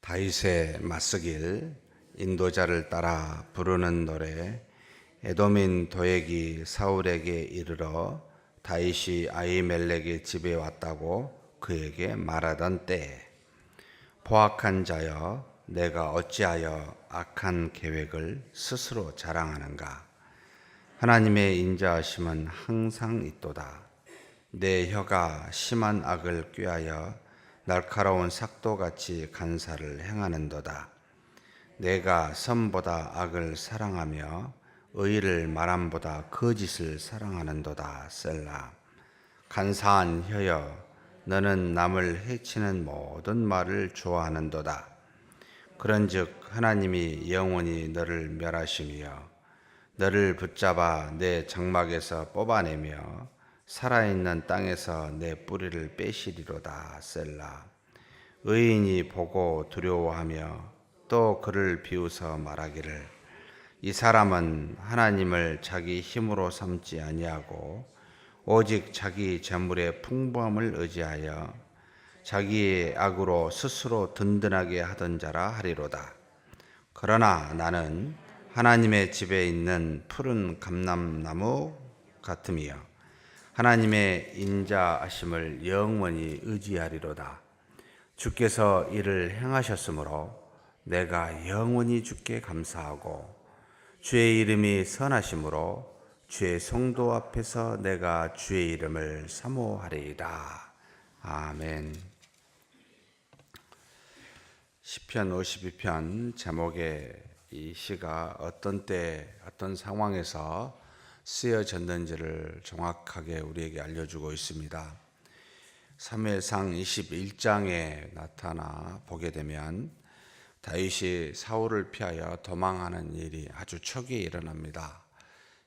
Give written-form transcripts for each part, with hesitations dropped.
다윗의 맞서길 인도자를 따라 부르는 노래. 에돔인 도액이 사울에게 이르러 다윗이 아히멜렉의 집에 왔다고 그에게 말하던 때에, 포악한 자여, 내가 어찌하여 악한 계획을 스스로 자랑하는가? 하나님의 인자하심은 항상 있도다. 내 혀가 심한 악을 꾀하여 날카로운 삭도같이 간사를 행하는도다. 내가 선보다 악을 사랑하며 의를 말함보다 거짓을 사랑하는도다. 셀라. 간사한 혀여, 너는 남을 해치는 모든 말을 좋아하는도다. 그런즉 하나님이 영원히 너를 멸하시며 너를 붙잡아 내 장막에서 뽑아내며 살아있는 땅에서 내 뿌리를 빼시리로다. 셀라. 의인이 보고 두려워하며 또 그를 비웃어 말하기를, 이 사람은 하나님을 자기 힘으로 삼지 아니하고 오직 자기 재물의 풍부함을 의지하여 자기의 악으로 스스로 든든하게 하던 자라 하리로다. 그러나 나는 하나님의 집에 있는 푸른 감람나무 같으며 하나님의 인자하심을 영원히 의지하리로다. 주께서 이를 행하셨으므로 내가 영원히 주께 감사하고 주의 이름이 선하심으로 주의 성도 앞에서 내가 주의 이름을 사모하리이다. 아멘. 시편 52편 제목의 이 시가 어떤 때 어떤 상황에서 쓰여졌는지를 정확하게 우리에게 알려주고 있습니다. 사무엘상 21장에 나타나 보게 되면 다윗이 사울을 피하여 도망하는 일이 아주 초기에 일어납니다.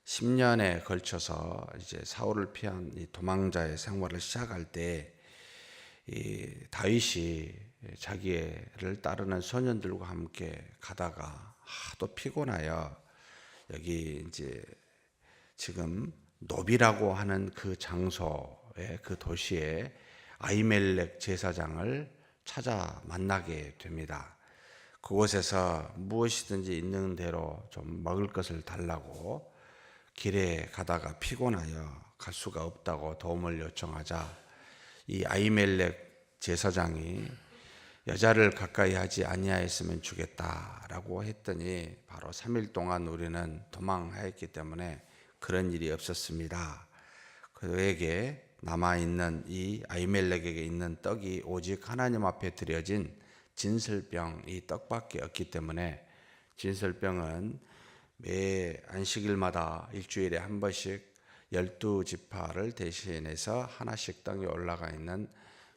10년에 걸쳐서 이제 사울을 피한 이 도망자의 생활을 시작할 때 이 다윗이 자기를 따르는 소년들과 함께 가다가 하도 피곤하여 여기 이제 지금 노비라고 하는 그 장소에, 그 도시에 아히멜렉 제사장을 찾아 만나게 됩니다. 그곳에서 무엇이든지 있는 대로 좀 먹을 것을 달라고 길에 가다가 피곤하여 갈 수가 없다고 도움을 요청하자 이 아히멜렉 제사장이 여자를 가까이 하지 아니하였으면 주겠다라고 했더니 바로 3일 동안 우리는 도망하였기 때문에 그런 일이 없었습니다. 그에게 남아있는 이 아히멜렉에게 있는 떡이 오직 하나님 앞에 드려진 진설병 이 떡밖에 없기 때문에 진설병은 매 안식일마다 일주일에 한 번씩 12지파를 대신해서 하나씩 땅에 올라가 있는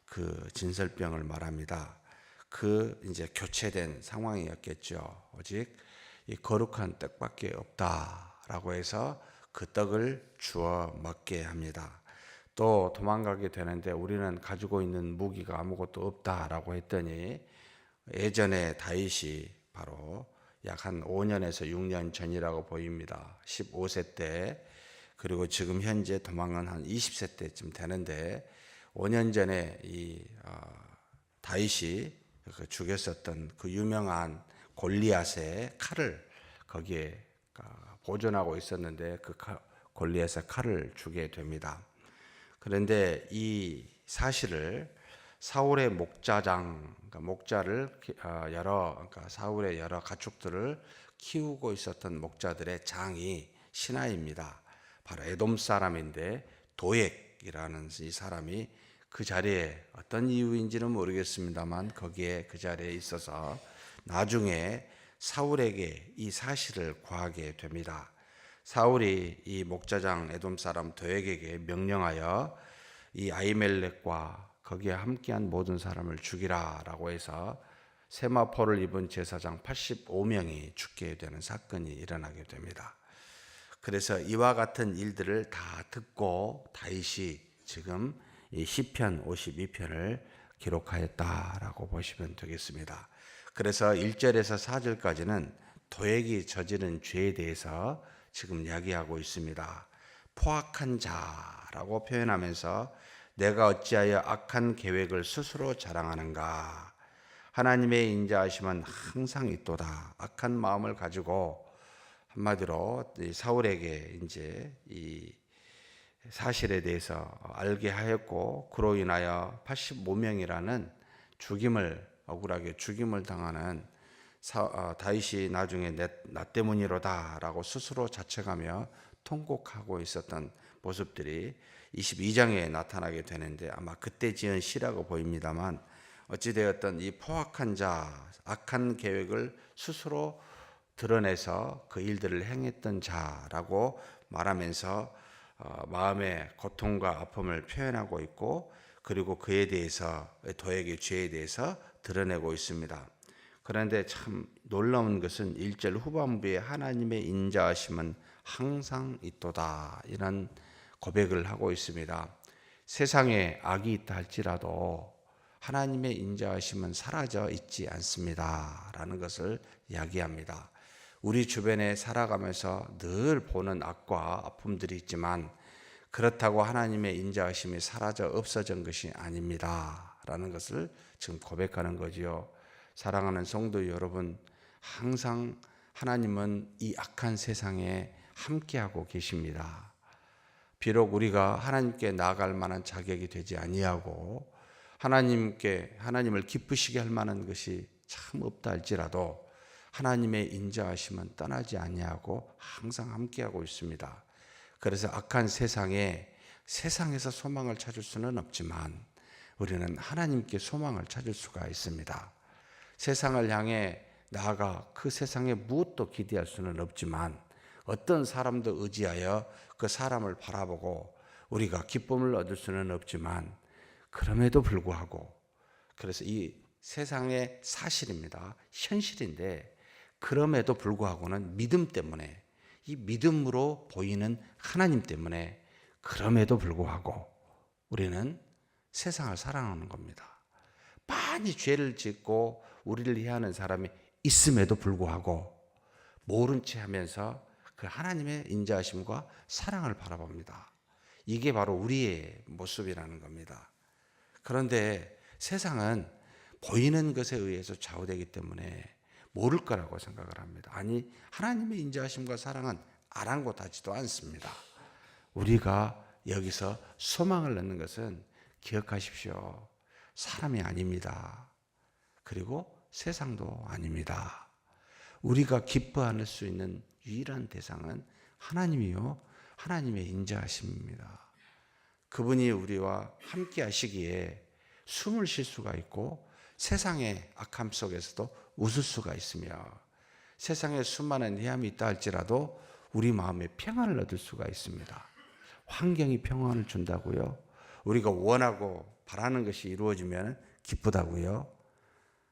그 진설병을 말합니다. 그 이제 교체된 상황이었겠죠. 오직 이 거룩한 떡밖에 없다라고 해서 그 떡을 주어 먹게 합니다. 또 도망가게 되는데 우리는 가지고 있는 무기가 아무것도 없다라고 했더니 예전에 다윗이 바로 약 한 5년에서 6년 전이라고 보입니다. 15세 때, 그리고 지금 현재 도망은 한 20세 때쯤 되는데 5년 전에 이 다윗이 죽였었던 그 유명한 골리앗의 칼을 거기에 보존하고 있었는데 그 골리앗의 칼을 주게 됩니다. 그런데 이 사실을 사울의 목자장, 그러니까 목자를 그러니까 사울의 여러 가축들을 키우고 있었던 목자들의 장이 시나이입니다. 바로 에돔 사람인데 도액이라는 이 사람이 그 자리에 어떤 이유인지는 모르겠습니다만 거기에 그 자리에 있어서 나중에 사울에게 이 사실을 구하게 됩니다. 사울이 이 목자장 에돔 사람 도액에게 명령하여 이 아히멜렉과 거기에 함께한 모든 사람을 죽이라라고 해서 세마포를 입은 제사장 85명이 죽게 되는 사건이 일어나게 됩니다. 그래서 이와 같은 일들을 다 듣고 다윗이 지금 이 시편 52편을 기록하였다라고 보시면 되겠습니다. 그래서 1절에서 4절까지는 도액이 저지른 죄에 대해서 지금 이야기하고 있습니다. 포악한 자라고 표현하면서 내가 어찌하여 악한 계획을 스스로 자랑하는가? 하나님의 인자하심은 항상 있도다. 악한 마음을 가지고 한마디로 사울에게 이제 이 사실에 대해서 알게 하였고, 그로 인하여 85명이라는 억울하게 죽임을 당하는 다윗이 나중에 나 때문이로다라고 스스로 자책하며 통곡하고 있었던 모습들이 22장에 나타나게 되는데, 아마 그때 지은 시라고 보입니다만, 어찌되었든 이 포악한 자, 악한 계획을 스스로 드러내서 그 일들을 행했던 자라고 말하면서 마음의 고통과 아픔을 표현하고 있고, 그리고 그에 대해서, 도액의 죄에 대해서 드러내고 있습니다. 그런데 참 놀라운 것은 1절 후반부에 하나님의 인자하심은 항상 있도다, 이런 고백을 하고 있습니다. 세상에 악이 있다 할지라도 하나님의 인자하심은 사라져 있지 않습니다 라는 것을 이야기합니다. 우리 주변에 살아가면서 늘 보는 악과 아픔들이 있지만, 그렇다고 하나님의 인자하심이 사라져 없어진 것이 아닙니다 라는 것을 지금 고백하는 거지요. 사랑하는 성도 여러분, 항상 하나님은 이 악한 세상에 함께하고 계십니다. 비록 우리가 하나님께 나아갈 만한 자격이 되지 아니하고 하나님을 기쁘시게 할 만한 것이 참 없다 할지라도 하나님의 인자하심은 떠나지 아니하고 항상 함께하고 있습니다. 그래서 악한 세상에서 소망을 찾을 수는 없지만 우리는 하나님께 소망을 찾을 수가 있습니다. 세상을 향해 나아가 그 세상에 무엇도 기대할 수는 없지만, 어떤 사람도 의지하여 그 사람을 바라보고 우리가 기쁨을 얻을 수는 없지만, 그럼에도 불구하고, 그래서 이 세상의 사실입니다. 현실인데, 그럼에도 불구하고는 믿음 때문에, 이 믿음으로 보이는 하나님 때문에, 그럼에도 불구하고 우리는 세상을 사랑하는 겁니다. 많이 죄를 짓고 우리를 해하는 사람이 있음에도 불구하고 모른 채 하면서 그 하나님의 인자하심과 사랑을 바라봅니다. 이게 바로 우리의 모습이라는 겁니다. 그런데 세상은 보이는 것에 의해서 좌우되기 때문에 모를 거라고 생각을 합니다. 아니, 하나님의 인자하심과 사랑은 아랑곳하지도 않습니다. 우리가 여기서 소망을 넣는 것은 기억하십시오. 사람이 아닙니다. 그리고 세상도 아닙니다. 우리가 기뻐할 수 있는 유일한 대상은 하나님이요, 하나님의 인자하심입니다. 그분이 우리와 함께 하시기에 숨을 쉴 수가 있고, 세상의 악함 속에서도 웃을 수가 있으며, 세상에 수많은 해함이 있다 할지라도 우리 마음에 평안을 얻을 수가 있습니다. 환경이 평안을 준다고요? 우리가 원하고 바라는 것이 이루어지면 기쁘다고요?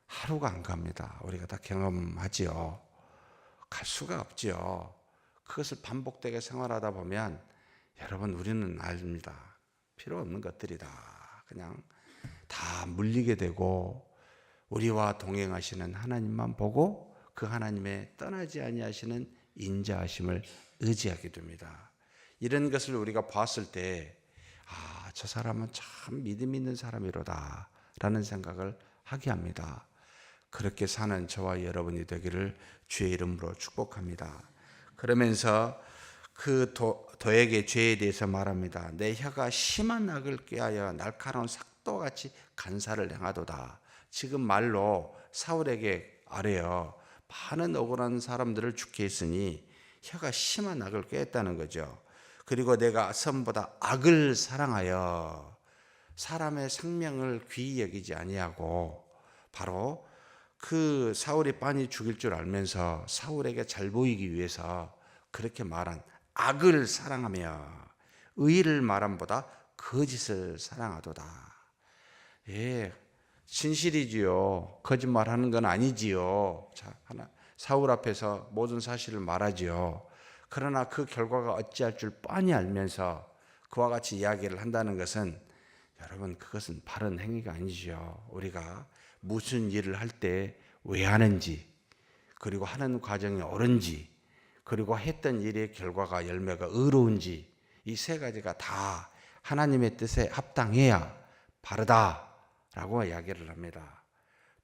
하루가 안 갑니다. 우리가 다 경험하지요. 갈 수가 없지요. 그것을 반복되게 생활하다 보면 여러분, 우리는 압니다. 필요 없는 것들이다. 그냥 다 물리게 되고, 우리와 동행하시는 하나님만 보고 그 하나님의 떠나지 아니하시는 인자하심을 의지하게 됩니다. 이런 것을 우리가 봤을 때, 저 사람은 참 믿음 있는 사람이로다 라는 생각을 하게 합니다. 그렇게 사는 저와 여러분이 되기를 주의 이름으로 축복합니다. 그러면서 그 도액의 죄에 대해서 말합니다. 내 혀가 심한 악을 꾀하여 날카로운 삭도같이 간사를 행하도다. 지금 말로 사울에게 아뢰어 많은 억울한 사람들을 죽게 했으니 혀가 심한 악을 꾀했다는 거죠. 그리고 내가 선보다 악을 사랑하여 사람의 생명을 귀히 여기지 아니하고, 바로 그 사울이 빤히 죽일 줄 알면서 사울에게 잘 보이기 위해서 그렇게 말한 악을 사랑하며 의를 말함보다 거짓을 사랑하도다. 예, 진실이지요. 거짓말하는 건 아니지요. 사울 앞에서 모든 사실을 말하지요. 그러나 그 결과가 어찌할 줄 뻔히 알면서 그와 같이 이야기를 한다는 것은, 여러분, 그것은 바른 행위가 아니죠. 우리가 무슨 일을 할 때 왜 하는지, 그리고 하는 과정이 옳은지, 그리고 했던 일의 결과가 열매가 의로운지, 이 세 가지가 다 하나님의 뜻에 합당해야 바르다라고 이야기를 합니다.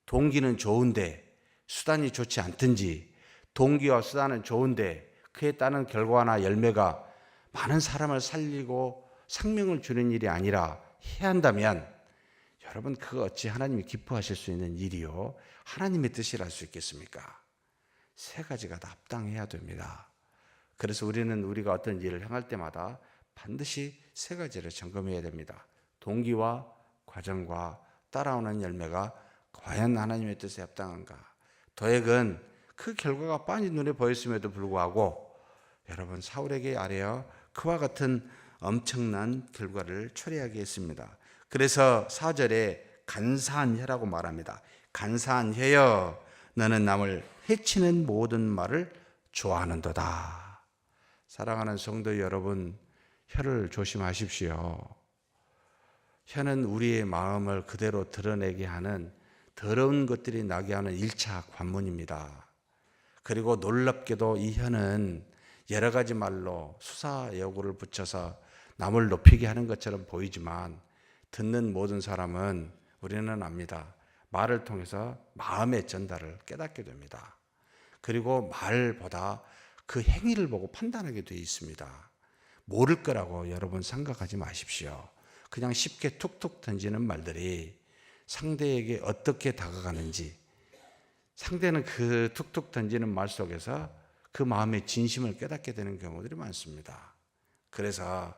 동기는 좋은데 수단이 좋지 않든지, 동기와 수단은 좋은데 그에 따른 결과나 열매가 많은 사람을 살리고 생명을 주는 일이 아니라 해야 한다면 여러분, 그거 어찌 하나님이 기뻐하실 수 있는 일이요 하나님의 뜻이라 할 수 있겠습니까? 세 가지가 다 합당해야 됩니다. 그래서 우리가 어떤 일을 행할 때마다 반드시 세 가지를 점검해야 됩니다. 동기와 과정과 따라오는 열매가 과연 하나님의 뜻에 합당한가? 도액은 그 결과가 빤히 눈에 보였음에도 불구하고 여러분, 사울에게 아뢰어 그와 같은 엄청난 결과를 초래하게 했습니다. 그래서 4절에 간사한 혀라고 말합니다. 간사한 혀여, 너는 남을 해치는 모든 말을 좋아하는도다. 사랑하는 성도 여러분, 혀를 조심하십시오. 혀는 우리의 마음을 그대로 드러내게 하는, 더러운 것들이 나게 하는 1차 관문입니다. 그리고 놀랍게도 이 혀는 여러 가지 말로 수사여구를 붙여서 남을 높이게 하는 것처럼 보이지만 듣는 모든 사람은 우리는 압니다. 말을 통해서 마음의 전달을 깨닫게 됩니다. 그리고 말보다 그 행위를 보고 판단하게 되어 있습니다. 모를 거라고 여러분 생각하지 마십시오. 그냥 쉽게 툭툭 던지는 말들이 상대에게 어떻게 다가가는지, 상대는 그 툭툭 던지는 말 속에서 그 마음의 진심을 깨닫게 되는 경우들이 많습니다. 그래서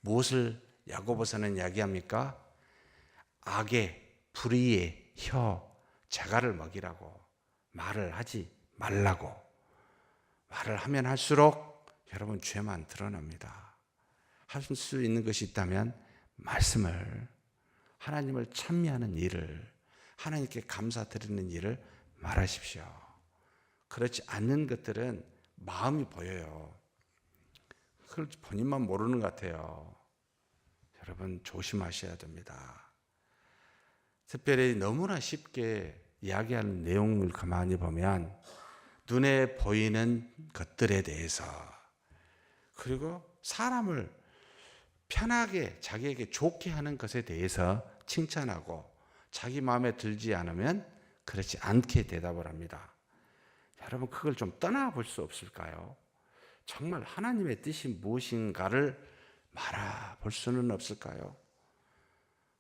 무엇을 야고보서는 이야기합니까? 악의 불의의 혀 재갈을 먹이라고, 말을 하지 말라고. 말을 하면 할수록 여러분 죄만 드러납니다. 할 수 있는 것이 있다면 말씀을, 하나님을 찬미하는 일을, 하나님께 감사드리는 일을 말하십시오. 그렇지 않는 것들은 마음이 보여요. 그걸 본인만 모르는 것 같아요. 여러분 조심하셔야 됩니다. 특별히 너무나 쉽게 이야기하는 내용을 가만히 보면 눈에 보이는 것들에 대해서, 그리고 사람을 편하게 자기에게 좋게 하는 것에 대해서 칭찬하고 자기 마음에 들지 않으면 그렇지 않게 대답을 합니다. 여러분, 그걸 좀 떠나볼 수 없을까요? 정말 하나님의 뜻이 무엇인가를 말아볼 수는 없을까요?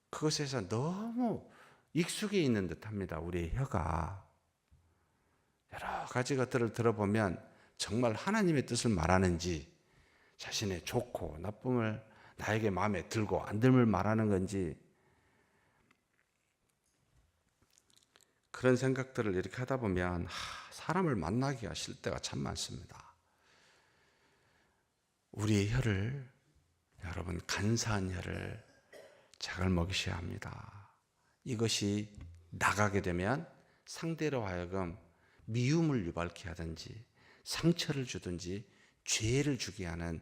그것에서 너무 익숙해 있는 듯합니다. 우리의 혀가 여러 가지 것들을 들어보면 정말 하나님의 뜻을 말하는지, 자신의 좋고 나쁨을 나에게 마음에 들고 안 들음을 말하는 건지, 그런 생각들을 이렇게 하다 보면 사람을 만나기가 싫을 때가 참 많습니다. 우리의 혀를, 여러분, 간사한 혀를 잘 먹이셔야 합니다. 이것이 나가게 되면 상대로 하여금 미움을 유발케 하든지 상처를 주든지 죄를 주게 하는,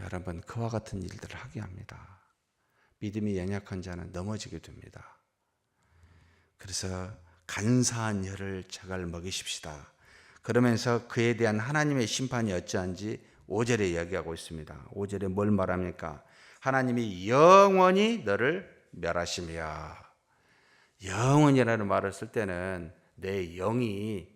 여러분, 그와 같은 일들을 하게 합니다. 믿음이 연약한 자는 넘어지게 됩니다. 그래서 간사한 혀를 잘 먹이십시다. 그러면서 그에 대한 하나님의 심판이 어찌한지 5절에 이야기하고 있습니다. 5절에 뭘 말합니까? 하나님이 영원히 너를 멸하시며. 영원이라는 말을 쓸 때는 내 영이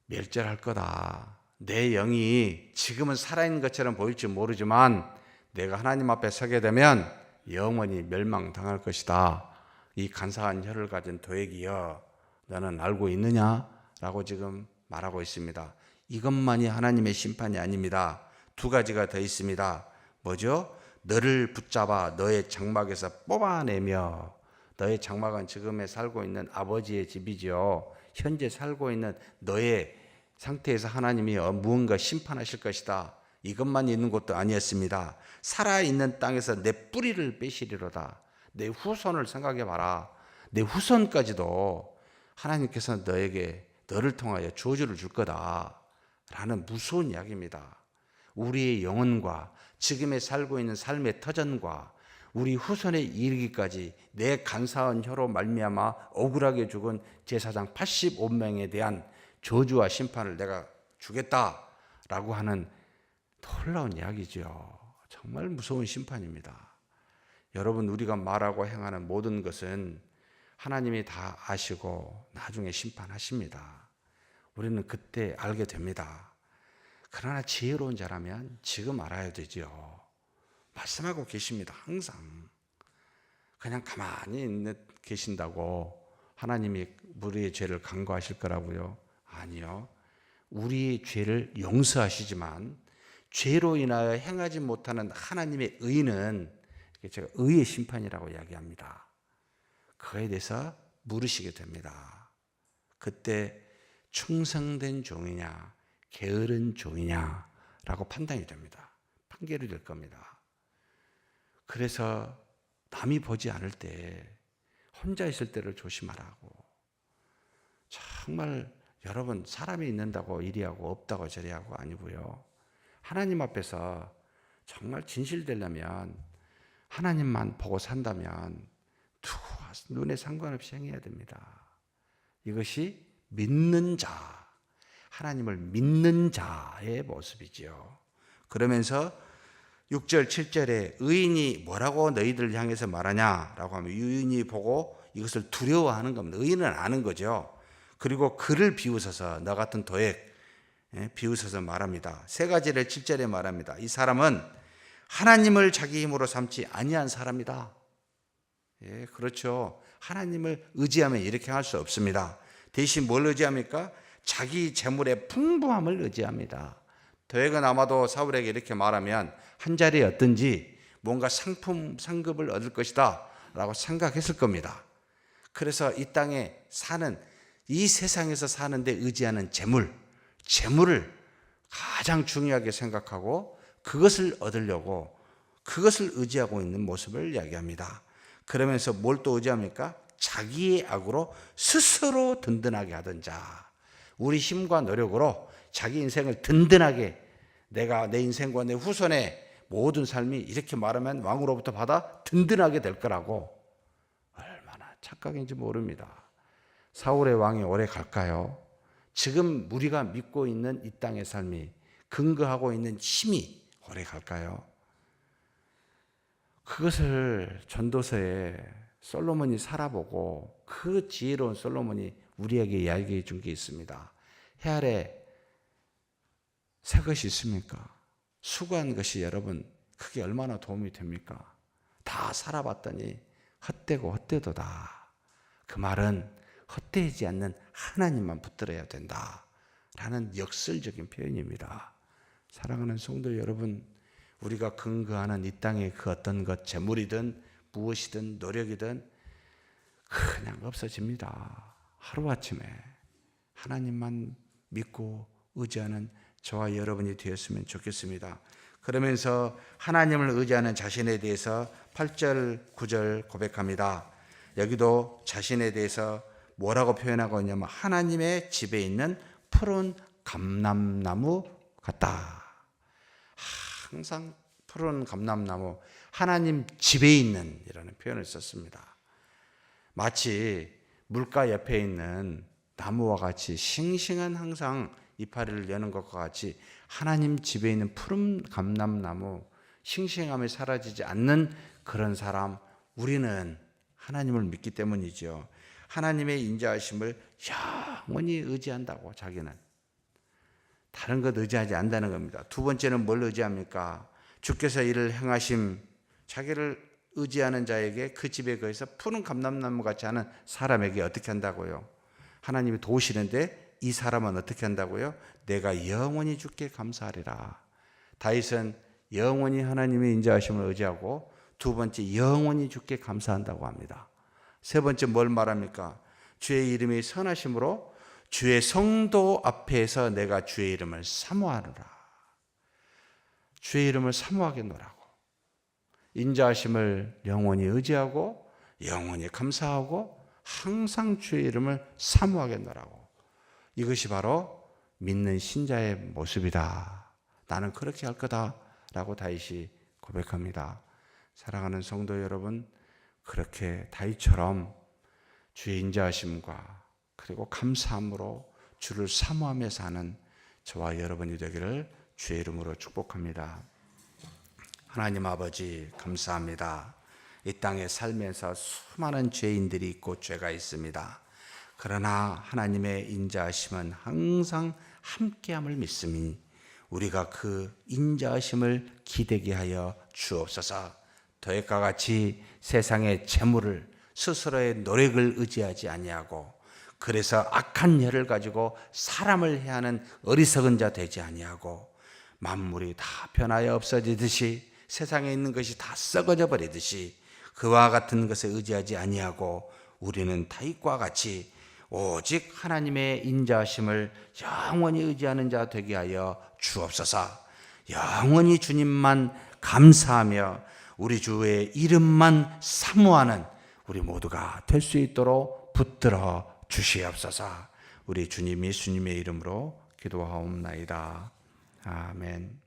멸절할 거다. 내 영이 지금은 살아있는 것처럼 보일지 모르지만 내가 하나님 앞에 서게 되면 영원히 멸망당할 것이다. 이 간사한 혀를 가진 도액이여, 너는 알고 있느냐? 라고 지금 말하고 있습니다. 이것만이 하나님의 심판이 아닙니다. 두 가지가 더 있습니다. 뭐죠? 너를 붙잡아 너의 장막에서 뽑아내며, 너의 장막은 지금에 살고 있는 아버지의 집이죠. 현재 살고 있는 너의 상태에서 하나님이 무언가 심판하실 것이다. 이것만 있는 것도 아니었습니다. 살아있는 땅에서 내 뿌리를 빼시리로다. 내 후손을 생각해 봐라. 내 후손까지도 하나님께서 너를 통하여 저주를 줄 거다 라는 무서운 이야기입니다. 우리의 영혼과 지금에 살고 있는 삶의 터전과 우리 후손에 이르기까지 내 간사한 혀로 말미암아 억울하게 죽은 제사장 85명에 대한 저주와 심판을 내가 주겠다라고 하는 놀라운 이야기죠. 정말 무서운 심판입니다. 여러분, 우리가 말하고 행하는 모든 것은 하나님이 다 아시고 나중에 심판하십니다. 우리는 그때 알게 됩니다. 그러나 지혜로운 자라면 지금 알아야 되죠. 말씀하고 계십니다. 항상. 그냥 가만히 계신다고 하나님이 우리의 죄를 간구하실 거라고요? 아니요. 우리의 죄를 용서하시지만 죄로 인하여 행하지 못하는 하나님의 의는 제가 의의 심판이라고 이야기합니다. 그거에 대해서 물으시게 됩니다. 그때 충성된 종이냐 게으른 종이냐라고 판단이 됩니다. 판결이 될 겁니다. 그래서 남이 보지 않을 때 혼자 있을 때를 조심하라고. 정말 여러분, 사람이 있는다고 이리하고 없다고 저리하고 아니고요. 하나님 앞에서 정말 진실되려면 하나님만 보고 산다면 누구와 눈에 상관없이 행해야 됩니다. 이것이 믿는 자, 하나님을 믿는 자의 모습이지요. 그러면서 6절, 7절에 의인이 뭐라고 너희들 향해서 말하냐라고 하면 의인이 보고 이것을 두려워하는 겁니다. 의인은 아는 거죠. 그리고 그를 비웃어서 너 같은 도액 비웃어서 말합니다. 세 가지를 7절에 말합니다. 이 사람은 하나님을 자기 힘으로 삼지 아니한 사람이다. 예, 그렇죠. 하나님을 의지하면 이렇게 할 수 없습니다. 대신 뭘 의지합니까? 자기 재물의 풍부함을 의지합니다. 도액은 아마도 사울에게 이렇게 말하면 한 자리에 얻든지 뭔가 상급을 얻을 것이다 라고 생각했을 겁니다. 그래서 이 땅에 사는, 이 세상에서 사는데 의지하는 재물을 가장 중요하게 생각하고 그것을 얻으려고 그것을 의지하고 있는 모습을 이야기합니다. 그러면서 뭘 또 의지합니까? 자기의 악으로 스스로 든든하게 하던 자. 우리 힘과 노력으로 자기 인생을 든든하게, 내가 내 인생과 내 후손의 모든 삶이 이렇게 말하면 왕으로부터 받아 든든하게 될 거라고. 얼마나 착각인지 모릅니다. 사울의 왕이 오래 갈까요? 지금 우리가 믿고 있는 이 땅의 삶이, 근거하고 있는 힘이 오래 갈까요? 그것을 전도서에 솔로몬이 살아보고 그 지혜로운 솔로몬이 우리에게 이야기해 준 게 있습니다. 해 아래 새 것이 있습니까? 수고한 것이 여러분 그게 얼마나 도움이 됩니까? 다 살아봤더니 헛되고 헛되도다. 그 말은 헛되지 않는 하나님만 붙들어야 된다 라는 역설적인 표현입니다. 사랑하는 성도 여러분, 우리가 근거하는 이 땅의 그 어떤 것, 재물이든 무엇이든 노력이든 그냥 없어집니다. 하루아침에. 하나님만 믿고 의지하는 저와 여러분이 되었으면 좋겠습니다. 그러면서 하나님을 의지하는 자신에 대해서 8절, 9절 고백합니다. 여기도 자신에 대해서 뭐라고 표현하고 있냐면 하나님의 집에 있는 푸른 감람나무 같다. 항상 푸른 감람나무, 하나님 집에 있는 이라는 표현을 썼습니다. 마치 물가 옆에 있는 나무와 같이 싱싱한 항상 이파리를 여는 것과 같이 하나님 집에 있는 푸른 감람나무, 싱싱함이 사라지지 않는 그런 사람, 우리는 하나님을 믿기 때문이죠. 하나님의 인자하심을 영원히 의지한다고. 자기는 다른 것 의지하지 않는다는 겁니다. 두 번째는 뭘 의지합니까? 주께서 이를 행하심, 자기를 의지하는 자에게 그 집에 거해서 푸른 감람나무 같이 하는 사람에게 어떻게 한다고요? 하나님이 도우시는데 이 사람은 어떻게 한다고요? 내가 영원히 주께 감사하리라. 다윗은 영원히 하나님의 인자하심을 의지하고 두 번째 영원히 주께 감사한다고 합니다. 세 번째 뭘 말합니까? 주의 이름이 선하심으로 주의 성도 앞에서 내가 주의 이름을 사모하노라. 주의 이름을 사모하겠노라고. 인자하심을 영원히 의지하고 영원히 감사하고 항상 주의 이름을 사모하겠노라고. 이것이 바로 믿는 신자의 모습이다. 나는 그렇게 할 거다라고 다윗이 고백합니다. 사랑하는 성도 여러분, 그렇게 다윗처럼 주의 인자하심과 그리고 감사함으로 주를 사모하며 사는 저와 여러분이 되기를 주의 이름으로 축복합니다. 하나님 아버지 감사합니다. 이 땅에 살면서 수많은 죄인들이 있고 죄가 있습니다. 그러나 하나님의 인자하심은 항상 함께함을 믿음이니 우리가 그 인자하심을 기대게 하여 주옵소서. 더액과 같이 세상의 재물을 스스로의 노력을 의지하지 아니하고 그래서 악한 열을 가지고 사람을 해하는 어리석은 자 되지 아니하고 만물이 다 변하여 없어지듯이 세상에 있는 것이 다 썩어져 버리듯이 그와 같은 것에 의지하지 아니하고 우리는 다윗과 같이 오직 하나님의 인자하심을 영원히 의지하는 자 되게 하여 주옵소서. 영원히 주님만 감사하며 우리 주의 이름만 사모하는 우리 모두가 될 수 있도록 붙들어 주시옵소서. 우리 주님 예수님의 이름으로 기도하옵나이다. 아멘.